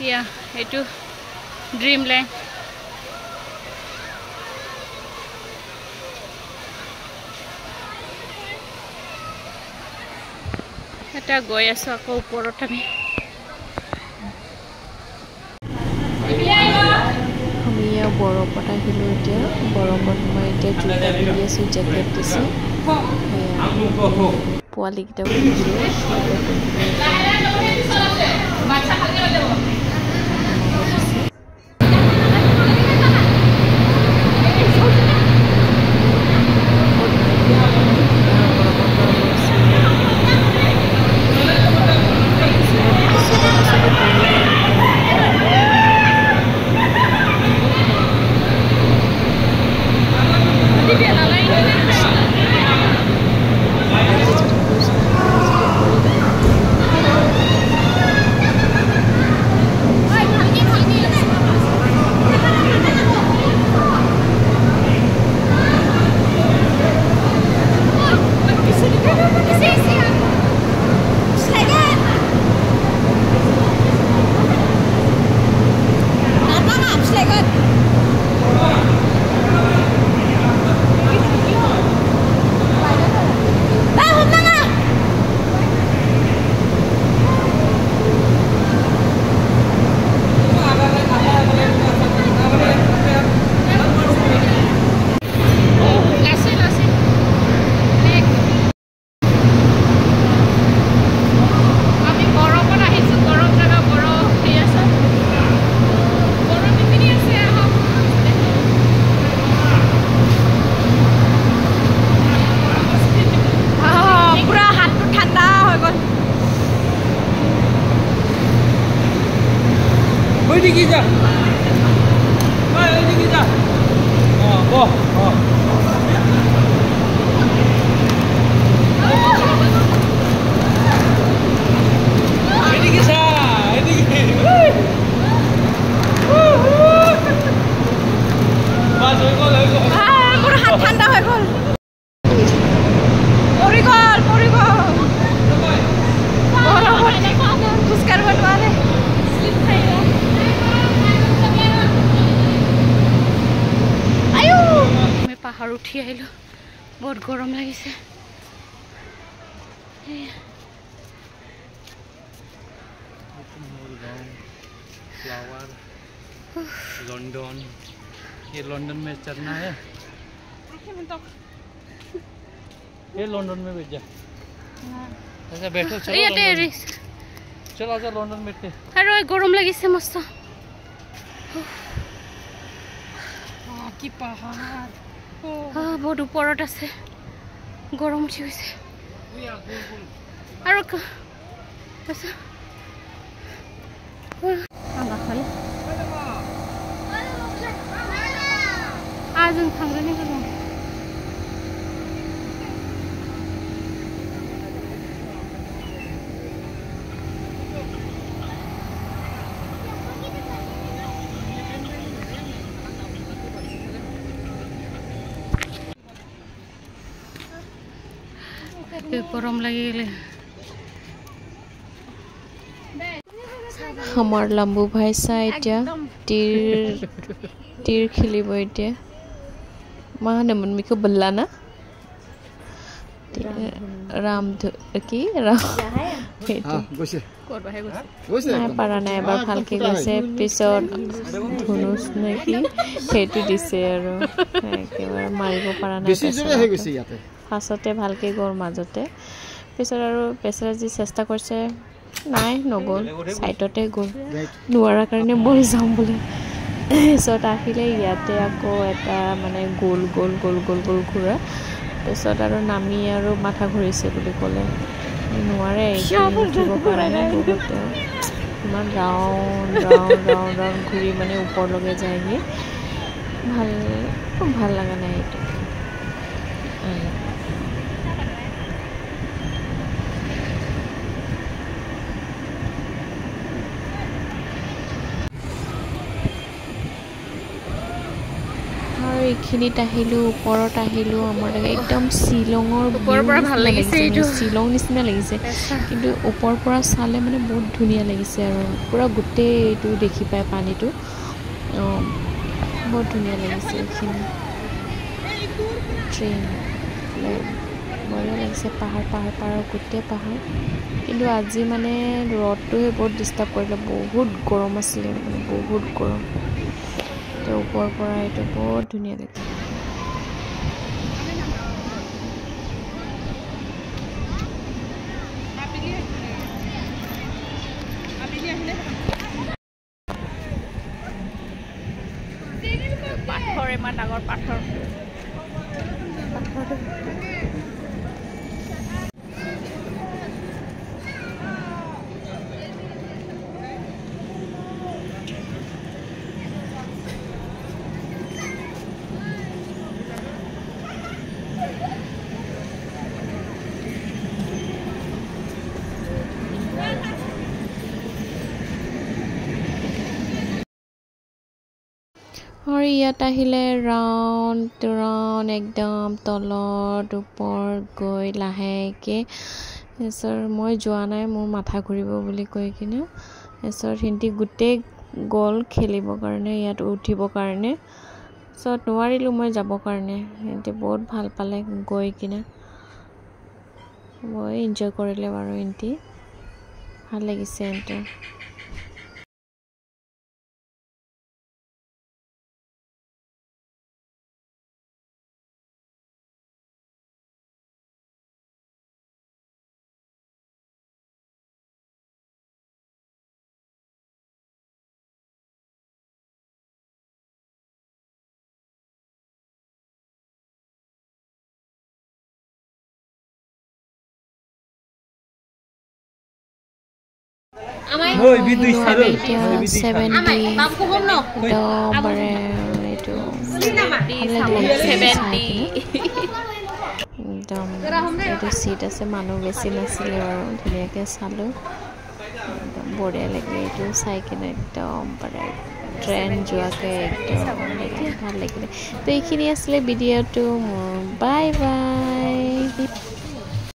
ইয়া এইটো ড্ৰিমলেণ্ড এটা গৈ আছো আকৌ ওপৰত আমি বৰফত আহিলোঁ এতিয়া বৰফত মই এতিয়া জোতা পিন্ধি আছোঁ জেকেট দিছোঁ পোৱালিকেইটাও পাহাড় উঠি আহিলো বহুত গৰম লাগিছে फ्लावर लंदन ये लंदन में चलना है ये लंदन में बैठ जा ऐसा बैठो चलो चलो आजा लंदन बैठते अरे गरम লাগিছে মস্ত কি পাহাড় বহুত ওপৰত আছে গৰম উঠি গৈছে আৰু আচ্ছা आजों थांग्रोनि गोबां गरम लगी गले हमार लंबू भाई सा इतना तीर खेलिब इतना मा होनोमोन बेखौ बोल्ला ना राम কি राम পাৰা নাই এবাৰ ভালকে গৈছে পিছত ধনুষ নেকি সেইটো দিছে আৰু একেবাৰে মাৰিব পাৰা নাই ফাৰ্ষ্টতে ভালকে গ'ল মাজতে পিছত আৰু বেচেৰা যি চেষ্টা কৰিছে নাই নগ'ল সাইডতে গ'ল নোৱাৰা কাৰণে মৰি যাম বুলি পিছত আহিলে ইয়াতে আকৌ এটা মানে গোল গোল গোল গোল গোল ঘূৰা পিছত আৰু নামি আৰু মাথা ঘূৰিছে বুলি ক'লে নোৱাৰে উঠিব পৰা নাই বহুতে ইমান ৰাউণ্ড ৰাউণ্ড ৰাউণ্ড ৰাউণ্ড ঘূৰি মানে ওপৰলৈকে যায়গৈ ভাল লগা নাই এইটো এইখিনিত আহিলোঁ ওপৰত আহিলোঁ আমাৰ একদম শ্বিলঙৰ ওপৰৰ পৰা ভাল লাগিছে এইটো শ্বিলং নিচিনা লাগিছে কিন্তু ওপৰৰ পৰা চালে মানে বহুত ধুনীয়া লাগিছে আৰু পুৰা গোটেই এইটো দেখি পায় পানীটো বহুত ধুনীয়া লাগিছে এইখিনি ট্ৰেইন বঢ়িয়া লাগিছে পাহাৰ গোটেই পাহাৰ কিন্তু আজি মানে ৰ'দটোৱে বহুত ডিষ্টাৰ্ব কৰিলে বহুত গৰম আছিলে মানে বহুত গৰম তো ওপৰৰ পৰা এইটো বহুত ধুনীয়া লাগিছে পাথৰ ইমান ডাঙৰ পাথৰ और ইয়াত আহিলে ৰাউণ্ড একদম তলত ওপৰ গৈ লাহেকে এছৰ মই যোৱা নাই মোৰ মাথা ঘূৰিব বুলি কৈ কিনে এছৰ হিন্দি গোটেই গ'ল খেলিবৰ কাৰণে ইয়াত উঠিবৰ কাৰণে চ' নোৱাৰিলোঁ মই যাবৰ কাৰণে সিহঁতে বহুত ভাল পালে গৈ কিনে মই এনজয় কৰিলে বাৰু সিহঁতে ভাল লাগিছে সিহঁতৰ Oi, bidu isado. 70 bare itu 70 একদম এইটো সিট আছে মানুহ বেছি নাছিলে আৰু ধুনীয়াকৈ চালোঁ একদম বঢ়িয়া লাগে এইটো চাই কিনে একদম bare ট্ৰেইন যোৱাকৈ একদম ভাল লাগিলে তো এইখিনি আছিলে ভিডিঅ'টো বাই বাই